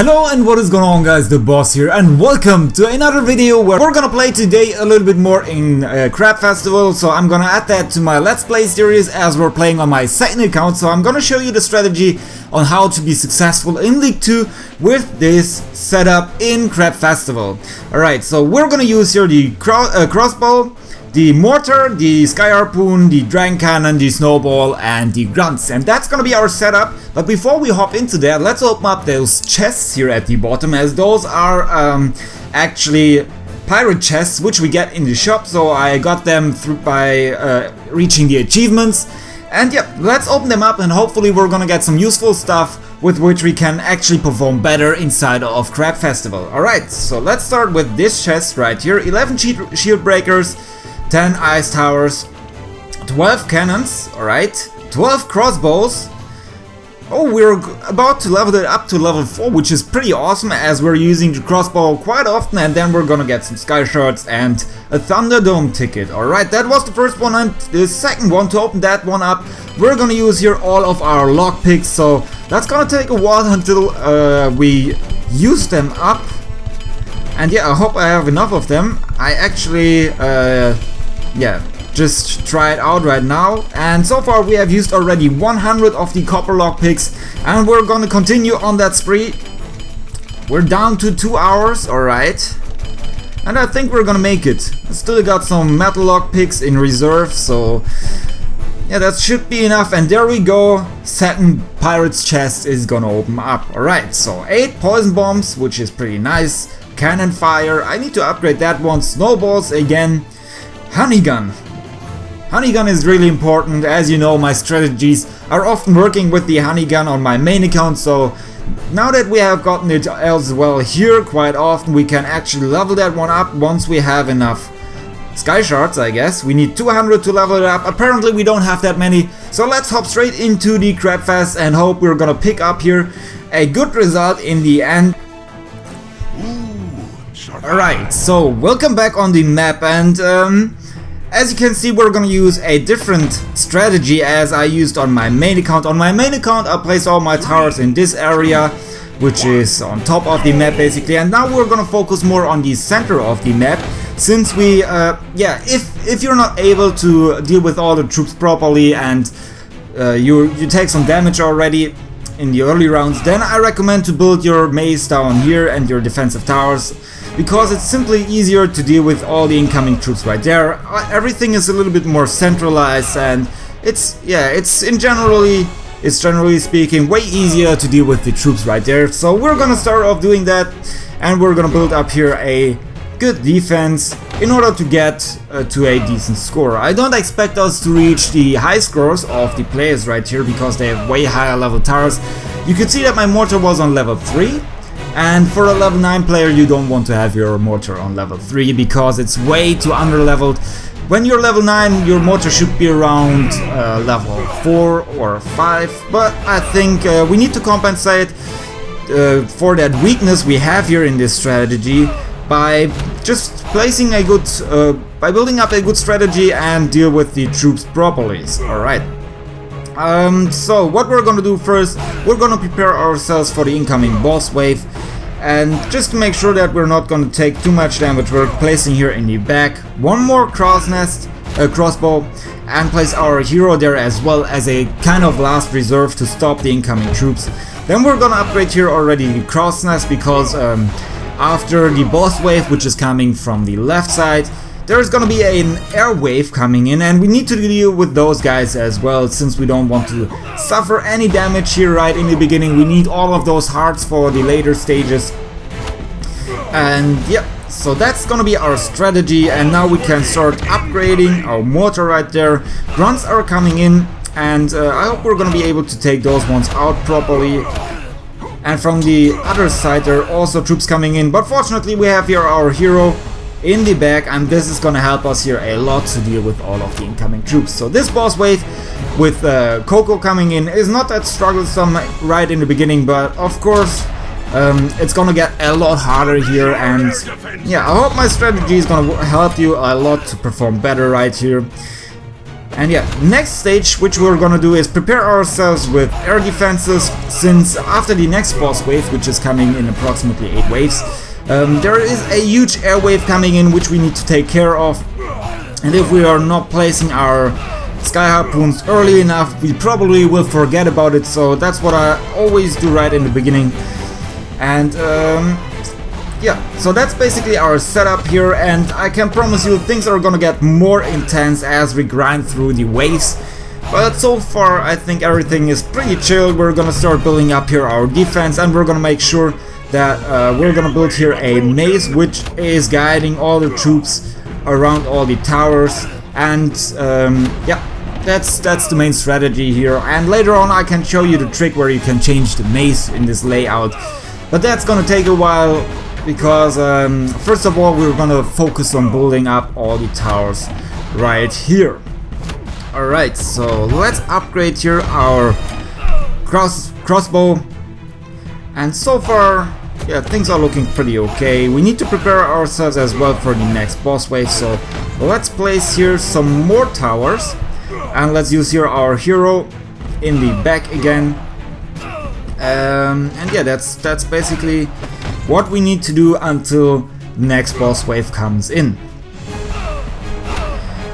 Hello and what is going on, guys, the boss here, and welcome to another video where we're gonna play today a little bit more in Crab Festival. So I'm gonna add that to my Let's Play series as we're playing on my second account. So I'm gonna show you the strategy on how to be successful in League 2 with this setup in Crab Festival. Alright, so we're gonna use here the Crossbow, the Mortar, the Sky Harpoon, the Dragon Cannon, the Sowball, and the Grunts. And that's gonna be our setup. But before we hop into that, let's open up those chests here at the bottom, as those are actually pirate chests which we get in the shop. So I got them through by reaching the achievements. And yeah, let's open them up and hopefully we're gonna get some useful stuff with which we can actually perform better inside of Crab Festival. Alright, so let's start with this chest right here. 11 shield breakers, 10 ice towers, 12 cannons, alright, 12 crossbows. Oh, we're about to level it up to level 4, which is pretty awesome as we're using the crossbow quite often, and then we're gonna get some sky shards and a Thunderdome ticket. Alright, that was the first one, and the second one, to open that one up, we're gonna use here all of our lockpicks, so that's gonna take a while until we use them up. And yeah, I hope I have enough of them. I actually, just try it out right now, and so far we have used already 100 of the copper lockpicks, and we're gonna continue on that spree. We're down to 2 hours, alright, and I think we're gonna make it. I still got some metal lockpicks in reserve, so yeah, that should be enough. And there we go, second pirate's chest is gonna open up. Alright, so 8 poison bombs, which is pretty nice. Cannon fire, I need to upgrade that one. Snowballs again. Honey gun. Honey gun is really important. As you know, my strategies are often working with the honey gun on my main account, so now that we have gotten it as well here quite often, we can actually level that one up once we have enough sky shards, I guess. We need 200 to level it up. Apparently we don't have that many, so let's hop straight into the Crabfest and hope we're gonna pick up here a good result in the end. Alright, so welcome back on the map, and as you can see, we're gonna use a different strategy as I used on my main account. On my main account, I place all my towers in this area, which is on top of the map basically, and now we're gonna focus more on the center of the map, since we, if you're not able to deal with all the troops properly and you take some damage already in the early rounds, then I recommend to build your maze down here and your defensive towers, because it's simply easier to deal with all the incoming troops right there. Everything is a little bit more centralized, and it's generally speaking way easier to deal with the troops right there. So we're gonna start off doing that, and we're gonna build up here a good defense in order to get to a decent score. I don't expect us to reach the high scores of the players right here because they have way higher level towers. You can see that my mortar was on level 3. And for a level 9 player, you don't want to have your mortar on level 3 because it's way too under-leveled. When you're level 9, your mortar should be around level 4 or 5. But I think we need to compensate for that weakness we have here in this strategy by just placing a good, by building up a good strategy and deal with the troops properly. Alright. So what we're gonna do first, we're gonna prepare ourselves for the incoming boss wave, and just to make sure that we're not gonna take too much damage, we're placing here in the back one more crossbow, and place our hero there as well as a kind of last reserve to stop the incoming troops. Then we're gonna upgrade here already the cross nest, because after the boss wave, which is coming from the left side, there's gonna be an air wave coming in, and we need to deal with those guys as well, since we don't want to suffer any damage here right in the beginning. We need all of those hearts for the later stages. And yeah, so that's gonna be our strategy, and now we can start upgrading our mortar right there. Grunts are coming in, and I hope we're gonna be able to take those ones out properly. And from the other side there are also troops coming in, but fortunately we have here our hero in the back, and this is gonna help us here a lot to deal with all of the incoming troops. So this boss wave with Coco coming in is not that strugglesome right in the beginning, but of course it's gonna get a lot harder here, and yeah, I hope my strategy is gonna help you a lot to perform better right here. And yeah, next stage which we're gonna do is prepare ourselves with air defenses, since after the next boss wave, which is coming in approximately 8 waves, there is a huge air wave coming in which we need to take care of. And if we are not placing our sky harpoons early enough, we probably will forget about it, so that's what I always do right in the beginning. And yeah, so that's basically our setup here, and I can promise you things are gonna get more intense as we grind through the waves. But so far I think everything is pretty chill. We're gonna start building up here our defense, and we're gonna make sure that we're gonna build here a maze which is guiding all the troops around all the towers. And yeah, that's the main strategy here, and later on I can show you the trick where you can change the maze in this layout. But that's gonna take a while, because first of all we're gonna focus on building up all the towers right here. Alright, so let's upgrade here our crossbow, and so far yeah, things are looking pretty okay. We need to prepare ourselves as well for the next boss wave, so let's place here some more towers, and let's use here our hero in the back again. And yeah, that's basically what we need to do until the next boss wave comes in.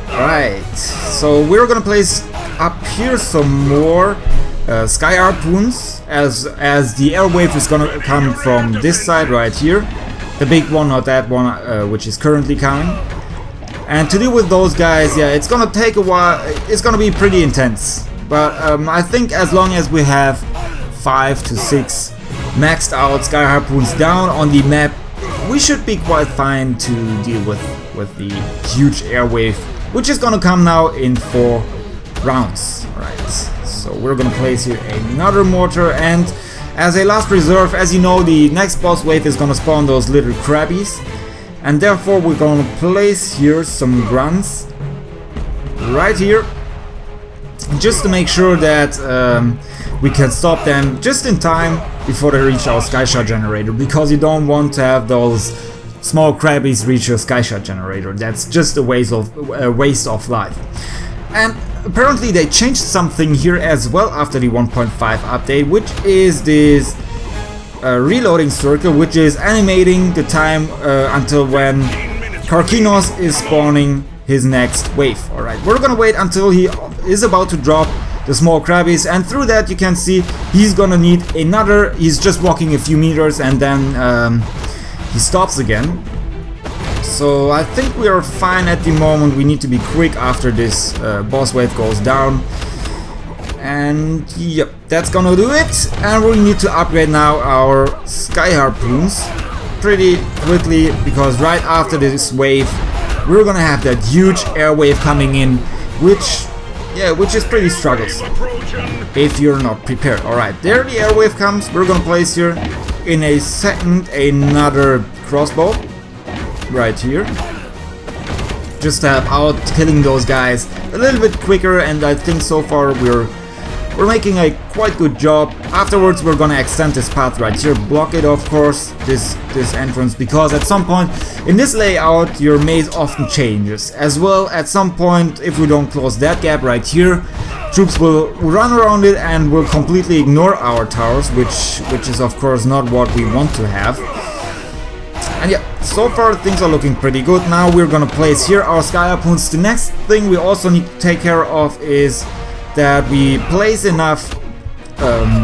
Alright, so we're gonna place up here some more sky harpoons, as the air wave is gonna come from this side right here, the big one, not that one, which is currently coming. And to deal with those guys, yeah, it's gonna take a while. It's gonna be pretty intense, but I think as long as we have 5 to 6 maxed out sky harpoons down on the map, we should be quite fine to deal with the huge air wave, which is gonna come now in 4 rounds. Right, so we're gonna place here another mortar, and as a last reserve, as you know, the next boss wave is gonna spawn those little crabbies, and therefore we're gonna place here some grunts right here, just to make sure that we can stop them just in time before they reach our sky shot generator, because you don't want to have those small crabbies reach your sky shot generator. That's just a waste of life. And apparently they changed something here as well after the 1.5 update, which is this reloading circle, which is animating the time until when Karkinos is spawning his next wave. Alright, we're gonna wait until he is about to drop the small crabbies, and through that you can see he's gonna need another. He's just walking a few meters and then he stops again. So I think we are fine at the moment. We need to be quick after this boss wave goes down. And yep, that's gonna do it. And we need to upgrade now our sky harpoons pretty quickly, because right after this wave we're gonna have that huge air wave coming in, which is pretty strugglesome if you're not prepared. Alright, there the air wave comes. We're gonna place here in a second another crossbow right here, just to have out killing those guys a little bit quicker, and I think so far we're making a quite good job. Afterwards we're gonna extend this path right here, block it of course, this entrance, because at some point in this layout your maze often changes. As well, at some point, if we don't close that gap right here, troops will run around it and will completely ignore our towers, which is of course not what we want to have. And yeah, so far things are looking pretty good. Now we're gonna place here our sky harpoons. The next thing we also need to take care of is that we place enough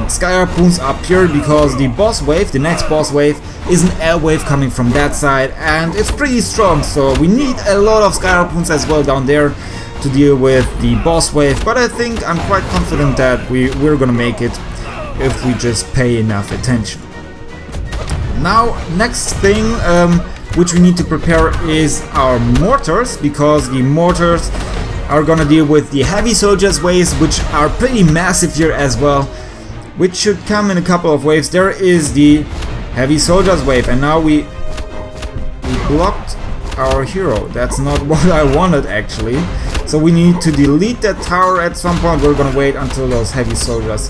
sky harpoons up here, because the boss wave, the next boss wave, is an air wave coming from that side, and it's pretty strong, so we need a lot of sky harpoons as well down there to deal with the boss wave. But I think I'm quite confident that we're gonna make it if we just pay enough attention. Now, next thing which we need to prepare is our mortars, because the mortars are gonna deal with the heavy soldiers waves, which are pretty massive here as well, which should come in a couple of waves. There is the heavy soldiers wave, and now we blocked our hero. That's not what I wanted actually. So we need to delete that tower at some point. We're gonna wait until those heavy soldiers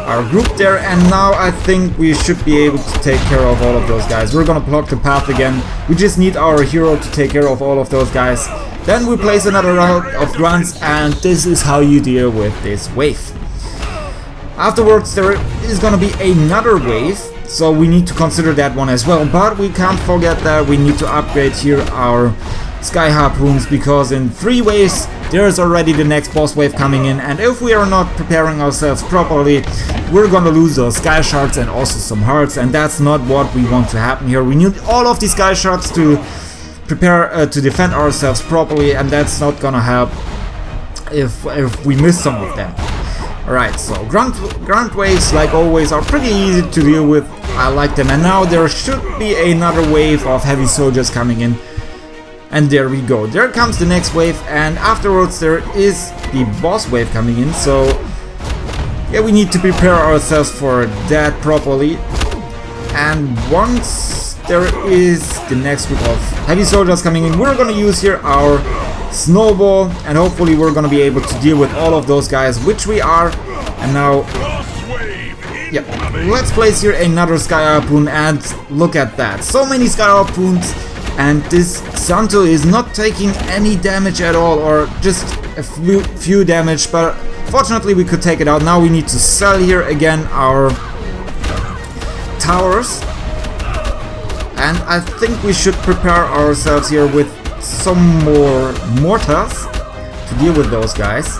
are grouped there, and now I think we should be able to take care of all of those guys. We're gonna block the path again. We just need our hero to take care of all of those guys, Then we place another round of grunts, and this is how you deal with this wave. Afterwards there is gonna be another wave, so we need to consider that one as well, but we can't forget that we need to upgrade here our sky harpoons, because in 3 waves there's already the next boss wave coming in, and if we are not preparing ourselves properly, we're gonna lose those sky shards and also some hearts, and that's not what we want to happen here. We need all of these sky shards to prepare to defend ourselves properly, and that's not gonna help if we miss some of them. Alright, so grunt waves, like always, are pretty easy to deal with. I like them, and now there should be another wave of heavy soldiers coming in. And there we go, there comes the next wave, and afterwards there is the boss wave coming in, so yeah, we need to prepare ourselves for that properly. And once there is the next group of heavy soldiers coming in, we're gonna use here our Sowball, and hopefully we're gonna be able to deal with all of those guys, which we are. And now, yeah, let's place here another Sky Harpoon, and look at that, so many Sky Harpoons. And this Santo is not taking any damage at all, or just a few damage, but fortunately we could take it out. Now we need to sell here again our towers, and I think we should prepare ourselves here with some more mortars to deal with those guys.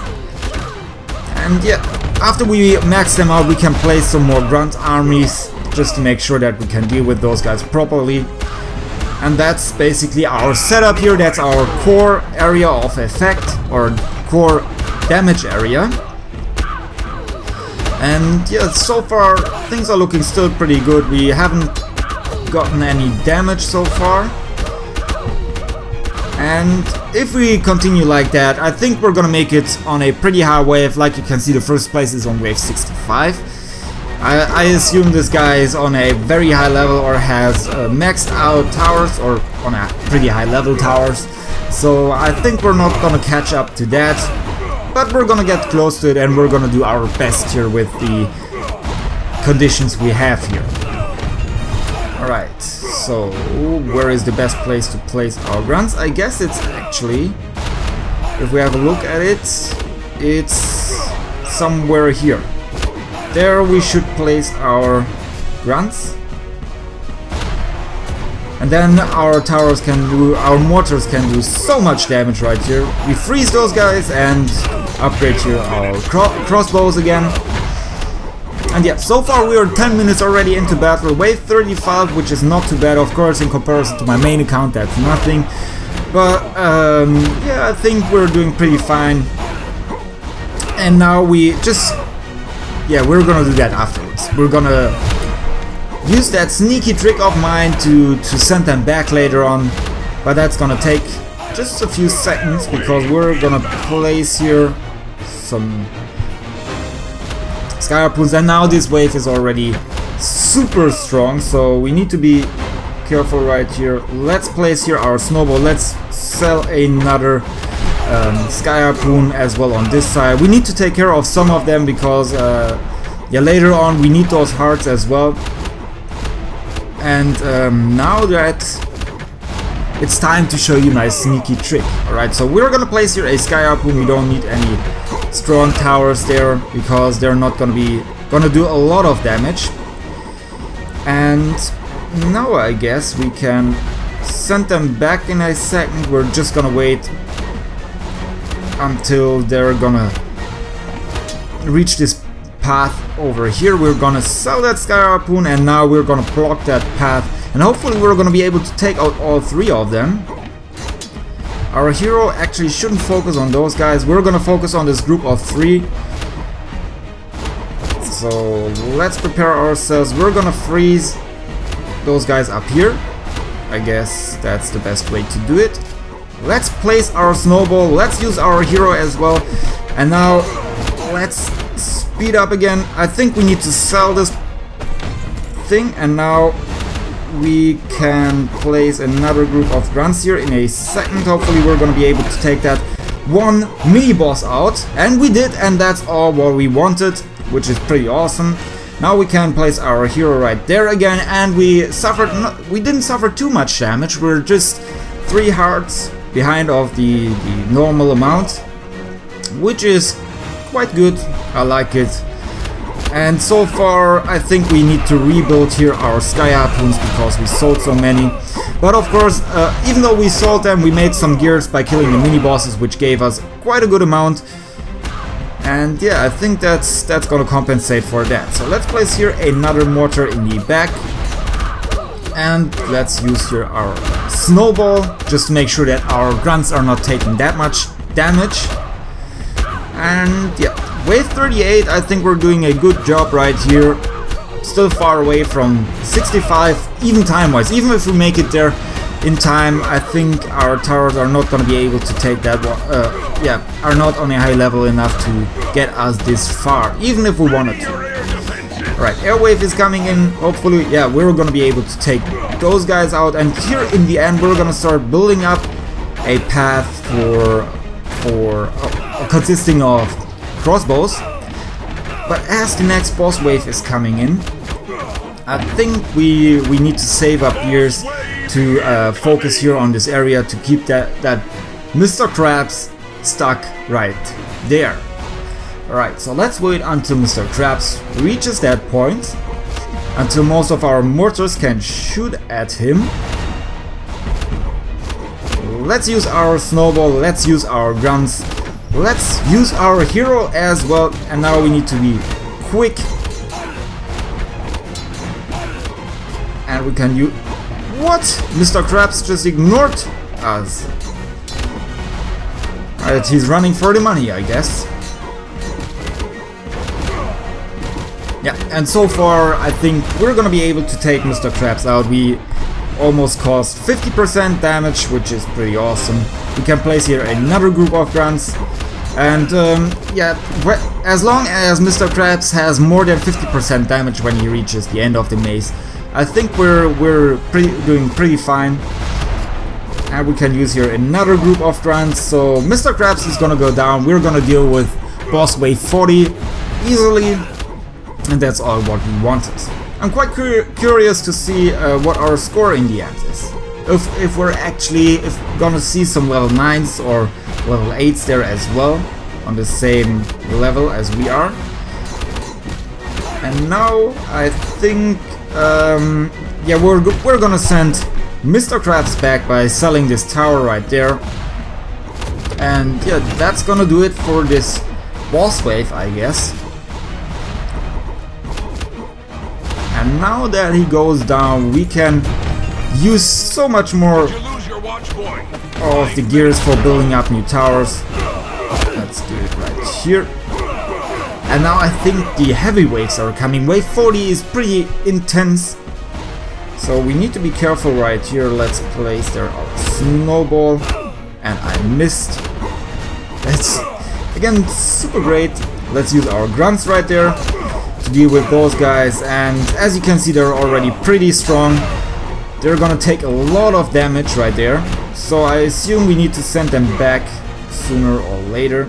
And yeah, after we max them out, we can place some more grunt armies just to make sure that we can deal with those guys properly. And that's basically our setup here. That's our core area of effect, or core damage area. And yeah, so far things are looking still pretty good. We haven't gotten any damage so far. And if we continue like that, I think we're gonna make it on a pretty high wave. Like you can see, the first place is on wave 65. I assume this guy is on a very high level, or has maxed out towers, or on a pretty high level towers. So I think we're not gonna catch up to that, but we're gonna get close to it, and we're gonna do our best here with the conditions we have here. Alright, so where is the best place to place our grunts? I guess it's actually, if we have a look at it, it's somewhere here. There we should place our grunts, and then our towers can do, our mortars can do so much damage right here. We freeze those guys and upgrade here our crossbows again. And yeah, so far we are 10 minutes already into battle, wave 35, which is not too bad, of course, in comparison to my main account, that's nothing. But yeah, I think we're doing pretty fine. And now we just, yeah, we're gonna do that afterwards. We're gonna use that sneaky trick of mine to send them back later on, but that's gonna take just a few seconds, because we're gonna place here some Sky Harpoons, and now this wave is already super strong, so we need to be careful right here. Let's place here our Sowball. Let's sell another Sky Harpoon as well on this side. We need to take care of some of them, because yeah, later on we need those hearts as well. And now that it's time to show you my sneaky trick. Alright, so we're gonna place here a Sky Harpoon. We don't need any strong towers there, because they're not gonna do a lot of damage. And now I guess we can send them back in a second. We're just gonna wait until they're gonna reach this path over here. We're gonna sell that Sky Harpoon, and now we're gonna block that path, and hopefully we're gonna be able to take out all 3 of them. Our hero actually shouldn't focus on those guys. We're gonna focus on this group of 3. So let's prepare ourselves. We're gonna freeze those guys up here. I guess that's the best way to do it. Let's place our Sowball. Let's use our hero as well. And now let's speed up again. I think we need to sell this thing, and now we can place another group of grunts here in a second. Hopefully we're gonna be able to take that one mini boss out, and we did, and that's all what we wanted, which is pretty awesome. Now we can place our hero right there again, and we didn't suffer too much damage. We're just 3 hearts behind of the normal amount, which is quite good. I like it. And so far I think we need to rebuild here our sky harpoons because we sold so many. But of course, even though we sold them, we made some gears by killing the mini bosses, which gave us quite a good amount. And yeah, I think that's gonna compensate for that. So let's place here another mortar in the back. And let's use here our snowball, just to make sure that our grunts are not taking that much damage. And yeah, wave 38, I think we're doing a good job right here. Still far away from 65, even time-wise. Even if we make it there in time, I think our towers are not going to be able to take that one. Yeah, are not on a high level enough to get us this far, even if we wanted to. Right, airwave is coming in. Hopefully, yeah, we're going to be able to take those guys out. And here in the end, we're going to start building up a path consisting of crossbows. But as the next boss wave is coming in, I think we need to save up years to focus here on this area to keep that Mr. Krabs stuck right there. Alright, so let's wait until Mr. Krabs reaches that point, until most of our mortars can shoot at him. Let's use our snowball, let's use our grunts, let's use our hero as well, and now we need to be quick. And we can use... What? Mr. Krabs just ignored us. Alright, he's running for the money, I guess. Yeah, and so far I think we're gonna be able to take Mr. Krabs out. We almost caused 50% damage, which is pretty awesome. We can place here another group of grunts. And yeah, as long as Mr. Krabs has more than 50% damage when he reaches the end of the maze, I think we're doing pretty fine. And we can use here another group of grunts. So Mr. Krabs is gonna go down. We're gonna deal with boss wave 40 easily. And that's all what we wanted. I'm quite curious to see what our score in the end is. If we're gonna see some level 9s or level 8s there as well, on the same level as we are. And now I think, yeah, we're gonna send Mr. Krabs back by selling this tower right there. And yeah, that's gonna do it for this boss wave, I guess. And now that he goes down, we can use so much more of the gears for building up new towers. Let's do it right here. And now I think the heavy waves are coming. Wave 40 is pretty intense, so we need to be careful right here. Let's place there our snowball. And I missed. That's again super great. Let's use our grunts right there to deal with those guys, and as you can see, they're already pretty strong. They're gonna take a lot of damage right there, so I assume we need to send them back sooner or later.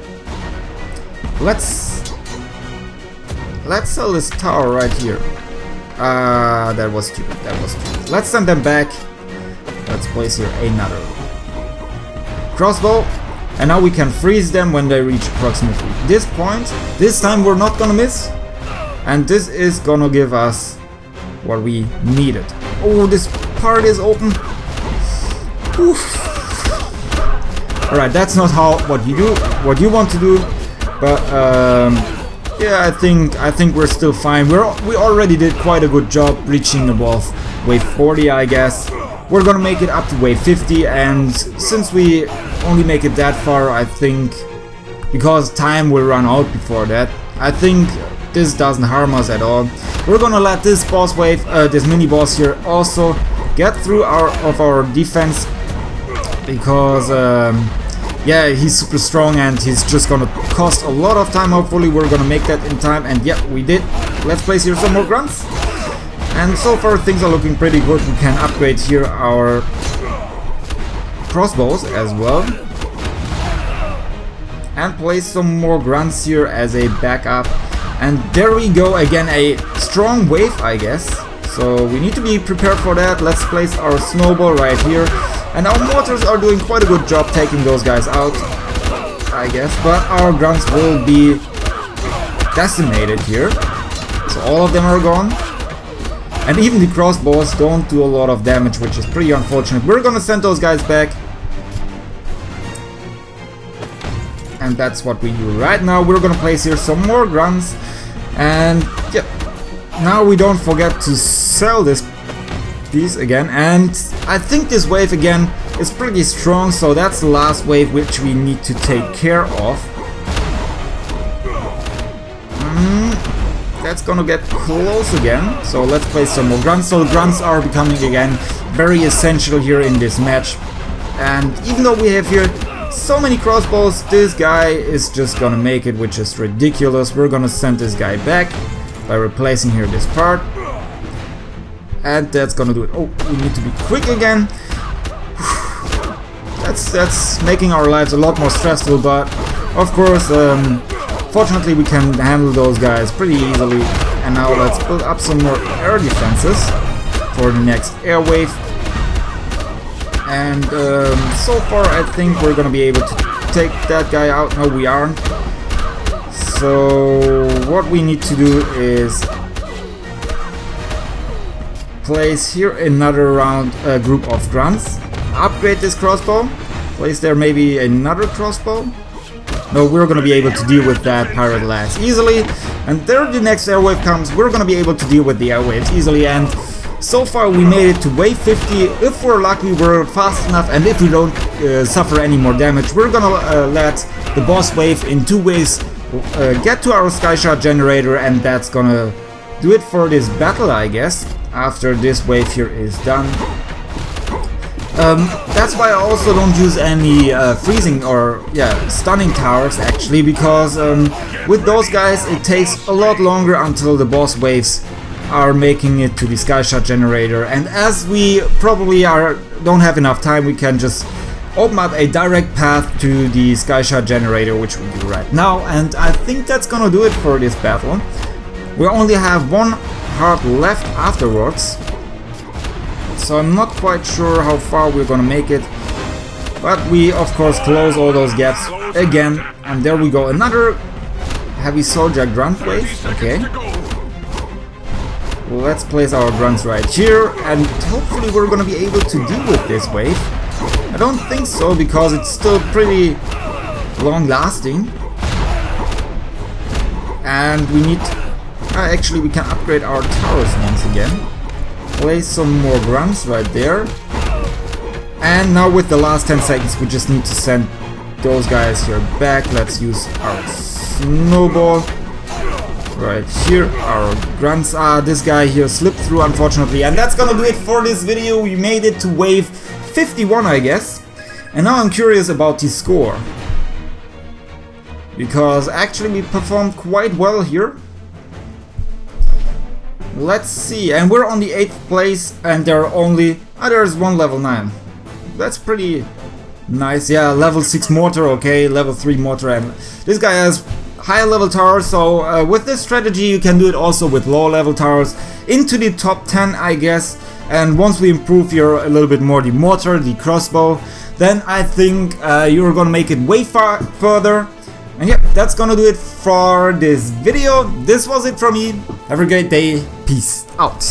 Let's sell this tower right here. That was stupid, Let's send them back. Let's place here another crossbow, and now we can freeze them when they reach approximately this point. This time we're not gonna miss. And this is gonna give us what we needed. Oh, this part is open. Oof. Alright, that's not what you want to do. But yeah, I think we're still fine. We already did quite a good job reaching above wave 40, I guess. We're gonna make it up to wave 50, and since we only make it that far, I think, because time will run out before that, I think this doesn't harm us at all. We're gonna let this boss wave, this mini boss here, also get through our defense, because yeah, he's super strong and he's just gonna cost a lot of time. Hopefully we're gonna make that in time, and yeah, we did. Let's place here some more grunts. And so far things are looking pretty good. We can upgrade here our crossbows as well. And place some more grunts here as a backup. And there we go, again a strong wave, I guess. So we need to be prepared for that. Let's place our snowball right here. And our mortars are doing quite a good job taking those guys out, I guess. But our grunts will be decimated here. So all of them are gone. And even the crossbows don't do a lot of damage, which is pretty unfortunate. We're gonna send those guys back. And that's what we do right now. We're gonna place here some more grunts. And yeah, now we don't forget to sell this piece again. And I think this wave again is pretty strong, so that's the last wave which we need to take care of. That's gonna get close again, so let's place some more grunts. So grunts are becoming again very essential here in this match. And even though we have here so many crossbows, this guy is just gonna make it, which is ridiculous. We're gonna send this guy back by replacing here this part. And that's gonna do it. Oh, we need to be quick again. That's making our lives a lot more stressful, but of course, fortunately we can handle those guys pretty easily. And now let's build up some more air defenses for the next air wave. And so far I think we're gonna be able to take that guy out. No, we aren't. So what we need to do is place here another round group of grunts. Upgrade this crossbow. Place there maybe another crossbow. No, we're gonna be able to deal with that pirate lass easily. And there the next airwave comes. We're gonna be able to deal with the airwaves easily. And so far we made it to wave 50. If we're lucky, we're fast enough, and if we don't suffer any more damage, we're gonna let the boss wave in 2 waves get to our Skyshot generator, and that's gonna do it for this battle, I guess, after this wave here is done. That's why I also don't use any freezing or stunning towers actually, because with those guys it takes a lot longer until the boss waves are making it to the Skyshot generator, and as we probably don't have enough time, we can just open up a direct path to the Skyshot generator, which we do right now. And I think that's gonna do it for this battle. We only have 1 heart left afterwards, so I'm not quite sure how far we're gonna make it, but we of course close all those gaps again. And there we go, another heavy soldier grunt wave. Okay, let's place our grunts right here, and hopefully we're gonna be able to deal with this wave. I don't think so, because it's still pretty long lasting, and we need actually we can upgrade our towers once again. Place some more grunts right there, and now with the last 10 seconds we just need to send those guys here back. Let's use our snowball right here. Our grunts, this guy here slipped through unfortunately, and that's gonna do it for this video. We made it to wave 51, I guess, and now I'm curious about the score, because actually we performed quite well here. Let's see, and we're on the 8th place, and there are only there's 1 level 9. That's pretty nice. Yeah, level 6 mortar, okay, level 3 mortar, and this guy has high level towers, so with this strategy you can do it also with low level towers into the top 10, I guess. And once we improve here a little bit more the mortar, the crossbow, then I think you're gonna make it way further. And yeah, that's gonna do it for this video. This was it from me. Have a great day. Peace out.